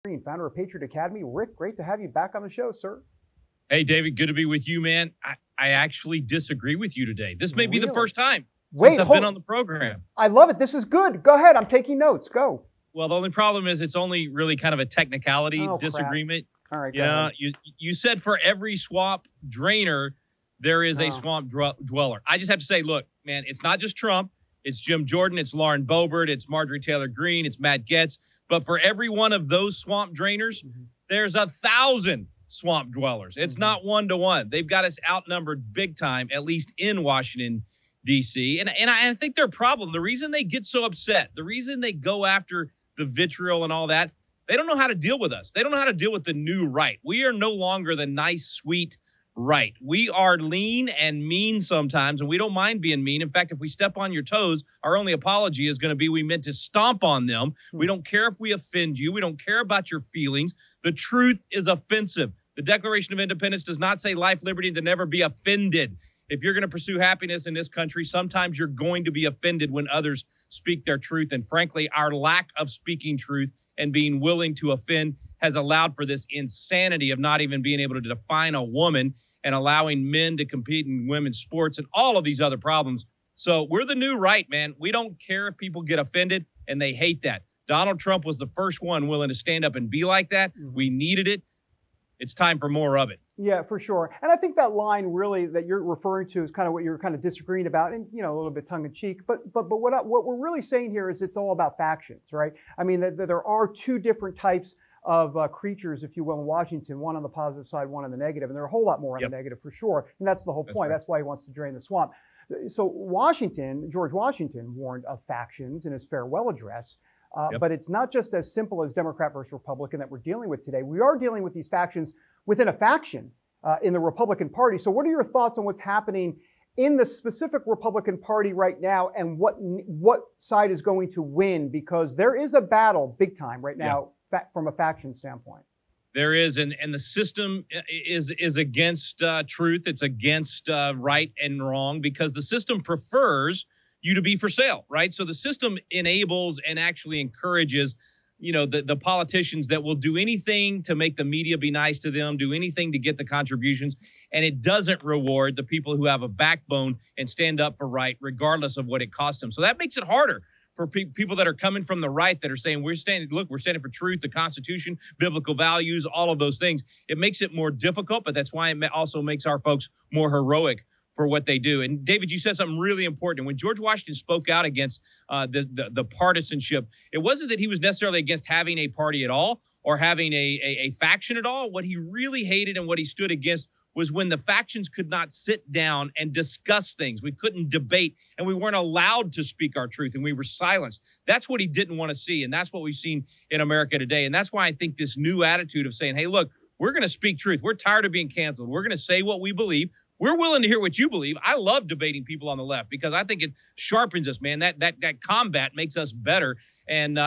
Green, founder of Patriot Academy. Rick, great to have you back on the show, sir. Hey, David, good to be with you, man. I actually disagree with you today. This may be the Really? first time since Wait, I've been on the program. I love it. This is good. Go ahead. I'm taking notes. Go. Well, the only problem is it's only really kind of a technicality Oh, crap. disagreement. All right, You go know, ahead. you said for every swamp drainer, there is a Oh. swamp dweller. I just have to say, look, man, it's not just Trump. It's Jim Jordan. It's Lauren Boebert. It's Marjorie Taylor Greene. It's Matt Gaetz. But for every one of those swamp drainers, there's 1,000 swamp dwellers. It's not 1-to-1. They've got us outnumbered big time, at least in Washington, D.C. And I think their problem, the reason they get so upset, the reason they go after the vitriol and all that, they don't know how to deal with us. They don't know how to deal with the new right. We are no longer the nice, sweet right. We are lean and mean sometimes, and we don't mind being mean. In fact, if we step on your toes, our only apology is going to be we meant to stomp on them. We don't care if we offend you. We don't care about your feelings. The truth is offensive. The Declaration of Independence does not say life, liberty, and to never be offended. If you're going to pursue happiness in this country, sometimes you're going to be offended when others speak their truth. And frankly, our lack of speaking truth and being willing to offend has allowed for this insanity of not even being able to define a woman and allowing men to compete in women's sports and all of these other problems. So we're the new right, man. We don't care if people get offended, and they hate that. Donald Trump was the first one willing to stand up and be like that. We needed it. It's time for more of it. Yeah, for sure. And I think that line really that you're referring to is kind of what you're kind of disagreeing about, and a little bit tongue in cheek. But what we're really saying here is it's all about factions, right? I mean, that there are two different types of creatures, if you will, in Washington, one on the positive side, one on the negative, and there are a whole lot more on the negative for sure. And that's the whole point. right. That's why he wants to drain the swamp. So George Washington warned of factions in his farewell address. But it's not just as simple as Democrat versus Republican that we're dealing with today. We are dealing with these factions within a faction in the Republican Party. So what are your thoughts on what's happening in the specific Republican Party right now, and what side is going to win? Because there is a battle big time right now from a faction standpoint. There is, and the system is against truth. It's against right and wrong, because the system prefers you to be for sale, right? So the system enables and actually encourages, the politicians that will do anything to make the media be nice to them, do anything to get the contributions, and it doesn't reward the people who have a backbone and stand up for right, regardless of what it costs them. So that makes it harder for people that are coming from the right that are saying, we're standing for truth, the Constitution, biblical values, all of those things. It makes it more difficult, but that's why it also makes our folks more heroic for what they do. And David, you said something really important. When George Washington spoke out against the partisanship, it wasn't that he was necessarily against having a party at all or having a faction at all. What he really hated and what he stood against was when the factions could not sit down and discuss things. We couldn't debate, and we weren't allowed to speak our truth, and we were silenced. That's what he didn't want to see, and that's what we've seen in America today. And that's why I think this new attitude of saying, hey, look, we're going to speak truth. We're tired of being canceled. We're going to say what we believe. We're willing to hear what you believe. I love debating people on the left because I think it sharpens us, man. That combat makes us better. And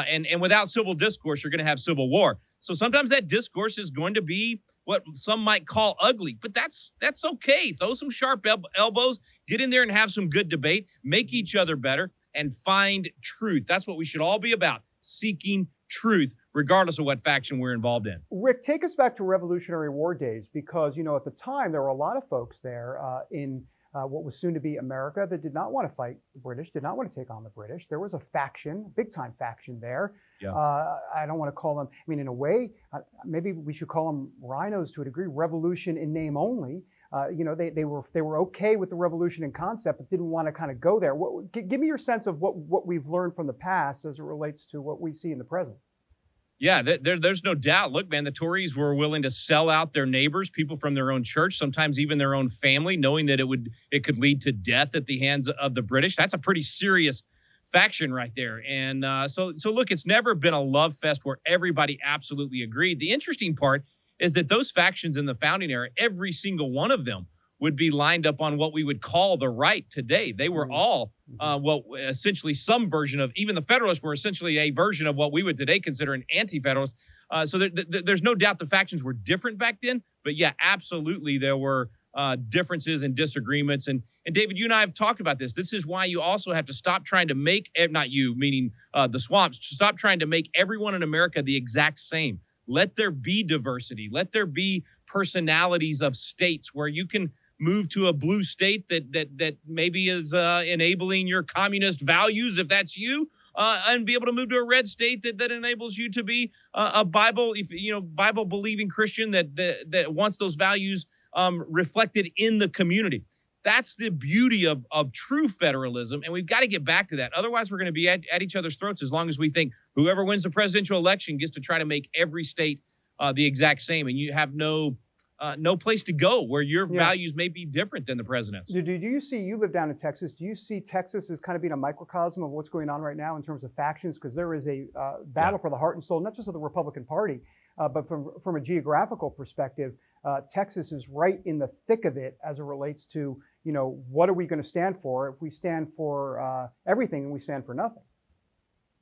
without civil discourse, you're going to have civil war. So sometimes that discourse is going to be what some might call ugly, but that's okay. Throw some sharp elbows, get in there and have some good debate, make each other better, and find truth. That's what we should all be about, seeking truth, regardless of what faction we're involved in. Rick, take us back to Revolutionary War days, because, at the time, there were a lot of folks there in what was soon to be America that did not want to fight the British, did not want to take on the British. There was a faction, big time faction there. Yeah. I don't want to call them, in a way, maybe we should call them rhinos to a degree, revolution in name only. They were okay with the revolution in concept, but didn't want to kind of go there. Give me your sense of what we've learned from the past as it relates to what we see in the present. Yeah, there's no doubt. Look, man, the Tories were willing to sell out their neighbors, people from their own church, sometimes even their own family, knowing that it could lead to death at the hands of the British. That's a pretty serious faction right there. And so look, it's never been a love fest where everybody absolutely agreed. The interesting part is that those factions in the founding era, every single one of them would be lined up on what we would call the right today. They were all essentially some version of, even the Federalists were essentially a version of what we would today consider an anti-Federalist. So there's no doubt the factions were different back then, but yeah, absolutely there were differences and disagreements. And David, you and I have talked about this. This is why you also have to stop trying to make, not you, meaning the swamps, stop trying to make everyone in America the exact same. Let there be diversity. Let there be personalities of states where you can move to a blue state that maybe is enabling your communist values, if that's you, and be able to move to a red state that enables you to be a Bible, Bible believing Christian that wants those values reflected in the community. That's the beauty of true federalism, and we've got to get back to that. Otherwise, we're going to be at each other's throats as long as we think whoever wins the presidential election gets to try to make every state the exact same, and you have no place to go where your values may be different than the president's. Do you see, you live down in Texas, do you see Texas as kind of being a microcosm of what's going on right now in terms of factions? Because there is a battle for the heart and soul, not just of the Republican Party, but from a geographical perspective, Texas is right in the thick of it as it relates to, what are we going to stand for? If we stand for everything and we stand for nothing.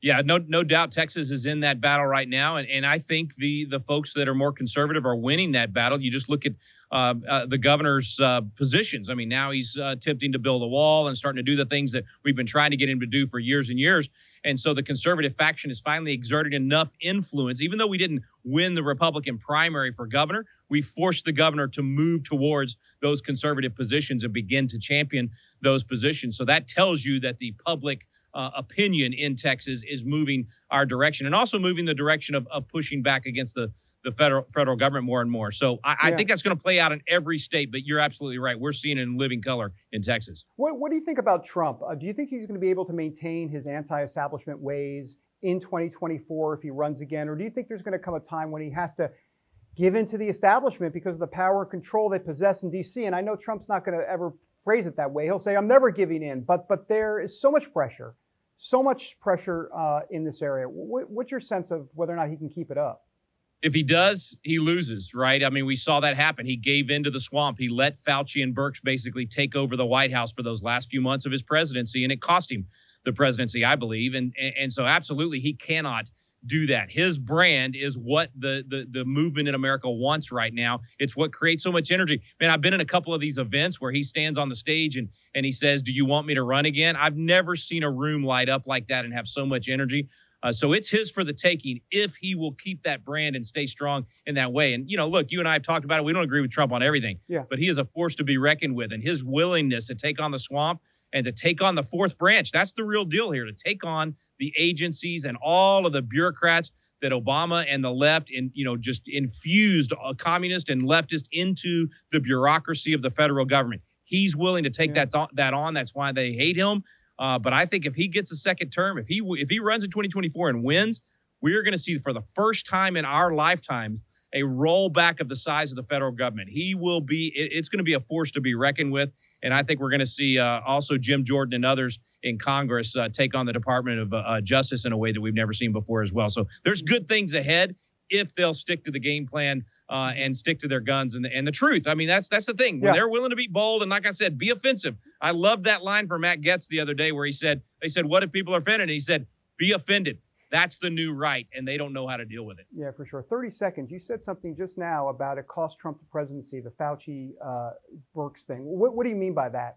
Yeah, no doubt Texas is in that battle right now. And I think the folks that are more conservative are winning that battle. You just look at the governor's positions. I mean, now he's attempting to build a wall and starting to do the things that we've been trying to get him to do for years and years. And so the conservative faction has finally exerted enough influence. Even though we didn't win the Republican primary for governor, we forced the governor to move towards those conservative positions and begin to champion those positions. So that tells you that the public opinion in Texas is moving our direction, and also moving the direction of pushing back against the federal government more and more. So I think that's going to play out in every state, but you're absolutely right. We're seeing it in living color in Texas. What do you think about Trump? Do you think he's going to be able to maintain his anti-establishment ways in 2024 if he runs again? Or do you think there's going to come a time when he has to give in to the establishment because of the power and control they possess in D.C.? And I know Trump's not going to ever phrase it that way. He'll say, I'm never giving in. But there is so much pressure in this area. What's your sense of whether or not he can keep it up? If he does, he loses, right? I mean, we saw that happen. He gave into the swamp. He let Fauci and Birx basically take over the White House for those last few months of his presidency, and it cost him the presidency, I believe. And so absolutely, he cannot do that. His brand is what the movement in America wants right now. It's what creates so much energy. Man, I've been in a couple of these events where he stands on the stage and he says, do you want me to run again? I've never seen a room light up like that and have so much energy. So it's his for the taking if he will keep that brand and stay strong in that way. And, look, you and I have talked about it. We don't agree with Trump on everything, but he is a force to be reckoned with. And his willingness to take on the swamp and to take on the fourth branch, that's the real deal here, to take on the agencies and all of the bureaucrats that Obama and the left just infused communist and leftist into the bureaucracy of the federal government. He's willing to take that on. That's why they hate him. But I think if he gets a second term, if he runs in 2024 and wins, we are going to see for the first time in our lifetime a rollback of the size of the federal government. It's going to be a force to be reckoned with. And I think we're going to see also Jim Jordan and others in Congress take on the Department of Justice in a way that we've never seen before as well. So there's good things ahead if they'll stick to the game plan and stick to their guns and the truth. I mean, that's the thing. When they're willing to be bold and, like I said, be offensive. I love that line from Matt Gaetz the other day where they said, what if people are offended? And he said, be offended. That's the new right, and they don't know how to deal with it. Yeah, for sure. 30 seconds. You said something just now about it cost Trump the presidency, the Fauci Birx thing. What do you mean by that,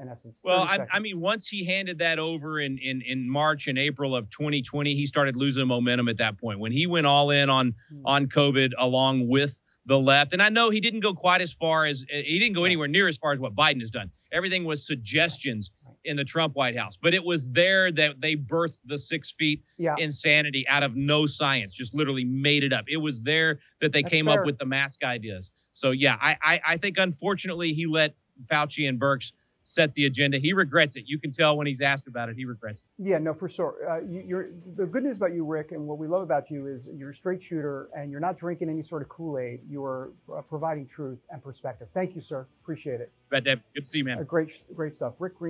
in essence? Well, I mean, once he handed that over in March and April of 2020, he started losing momentum at that point when he went all in on COVID along with the left. And I know he didn't go quite as far as he didn't go anywhere near as far as what Biden has done. Everything was suggestions in the Trump White House, but it was there that they birthed the 6 feet insanity out of no science, just literally made it up. It was there that they came up with the mask ideas. So yeah, I think unfortunately he let Fauci and Birx set the agenda. He regrets it. You can tell when he's asked about it, he regrets it. Yeah, no, for sure. The good news about you, Rick, and what we love about you is you're a straight shooter and you're not drinking any sort of Kool-Aid. You are providing truth and perspective. Thank you, sir. Appreciate it. Good to see you, man. Great stuff. Rick Green.